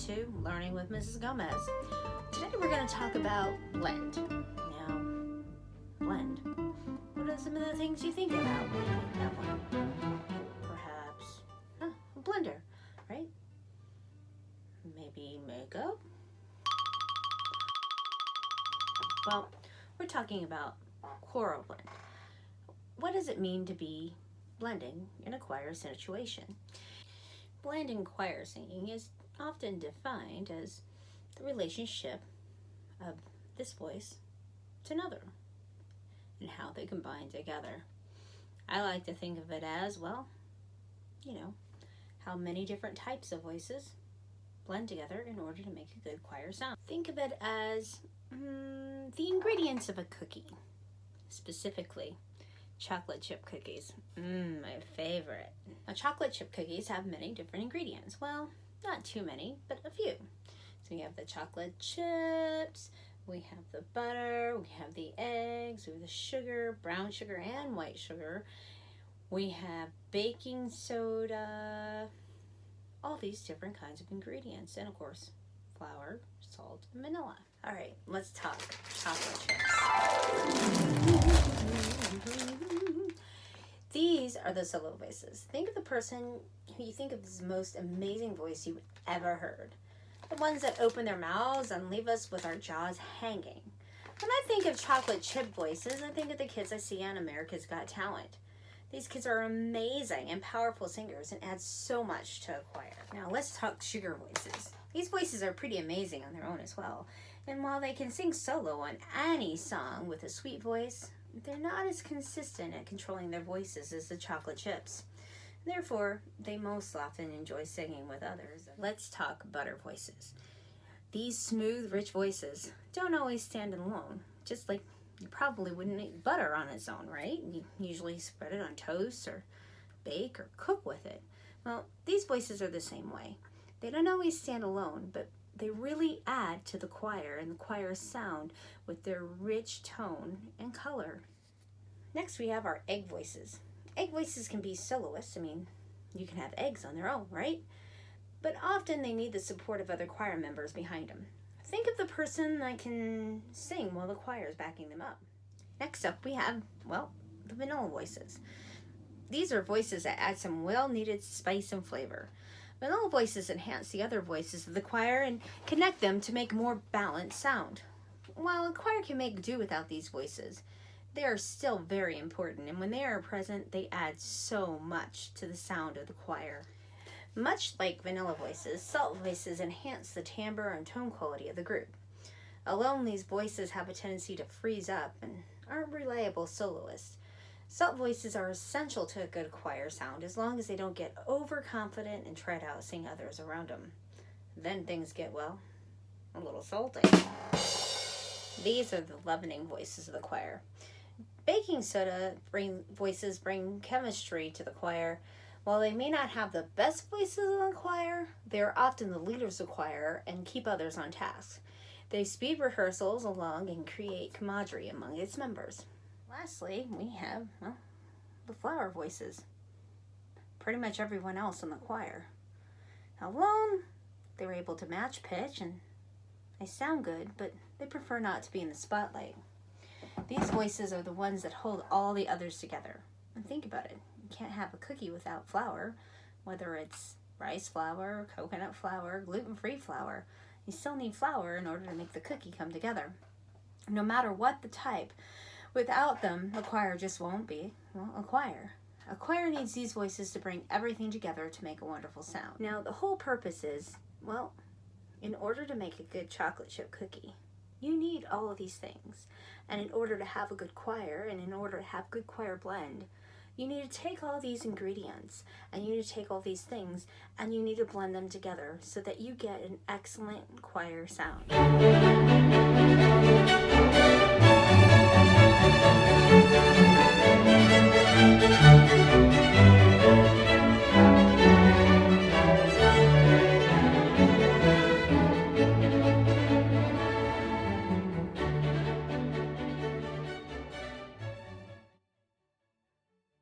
to Learning with Mrs. Gomez. Today we're going to talk about blend. Now, blend. What are some of the things you think about when you think that one? Perhaps a blender, right? Maybe makeup? Well, we're talking about choral blend. What does it mean to be blending in a choir situation? Blend in choir singing is often defined as the relationship of this voice to another and how they combine together. I like to think of it as, well, how many different types of voices blend together in order to make a good choir sound. Think of it as the ingredients of a cookie, specifically chocolate chip cookies. My favorite. Now, chocolate chip cookies have many different ingredients. Well, not too many, but a few. So we have the chocolate chips, we have the butter, we have the eggs, we have the sugar, brown sugar and white sugar. We have baking soda, all these different kinds of ingredients, and of course, flour, salt, and vanilla. All right, let's talk chocolate chips. These are the solo voices. Think of the person who you think of as the most amazing voice you've ever heard. The ones that open their mouths and leave us with our jaws hanging. When I think of chocolate chip voices, I think of the kids I see on America's Got Talent. These kids are amazing and powerful singers and add so much to a choir. Now let's talk sugar voices. These voices are pretty amazing on their own as well. And while they can sing solo on any song with a sweet voice, they're not as consistent at controlling their voices as the chocolate chips. Therefore, they most often enjoy singing with others. Let's talk butter voices. These smooth, rich voices don't always stand alone, just like you probably wouldn't eat butter on its own, right? You usually spread it on toast or bake or cook with it. Well, these voices are the same way. They don't always stand alone, but they really add to the choir and the choir's sound with their rich tone and color. Next, we have our egg voices. Egg voices can be soloists. You can have eggs on their own, right? But often they need the support of other choir members behind them. Think of the person that can sing while the choir is backing them up. Next up, we have, the vanilla voices. These are voices that add some well-needed spice and flavor. Vanilla voices enhance the other voices of the choir and connect them to make a more balanced sound. While a choir can make do without these voices, they are still very important, and when they are present, they add so much to the sound of the choir. Much like vanilla voices, salt voices enhance the timbre and tone quality of the group. Alone, these voices have a tendency to freeze up and aren't reliable soloists. Salt voices are essential to a good choir sound as long as they don't get overconfident and try to out-sing others around them. Then things get, a little salty. These are the leavening voices of the choir. Baking soda voices bring chemistry to the choir. While they may not have the best voices in the choir, they are often the leaders of the choir and keep others on task. They speed rehearsals along and create camaraderie among its members. Lastly, we have, the flower voices. Pretty much everyone else in the choir. Alone, they're able to match pitch and they sound good, but they prefer not to be in the spotlight. These voices are the ones that hold all the others together. And think about it. You can't have a cookie without flour, whether it's rice flour, coconut flour, gluten-free flour. You still need flour in order to make the cookie come together. No matter what the type, without them, the choir just won't be, a choir. A choir needs these voices to bring everything together to make a wonderful sound. Now, the whole purpose is, in order to make a good chocolate chip cookie, you need all of these things. And in order to have a good choir, and in order to have good choir blend, you need to take all these ingredients, and you need to take all these things, and you need to blend them together so that you get an excellent choir sound.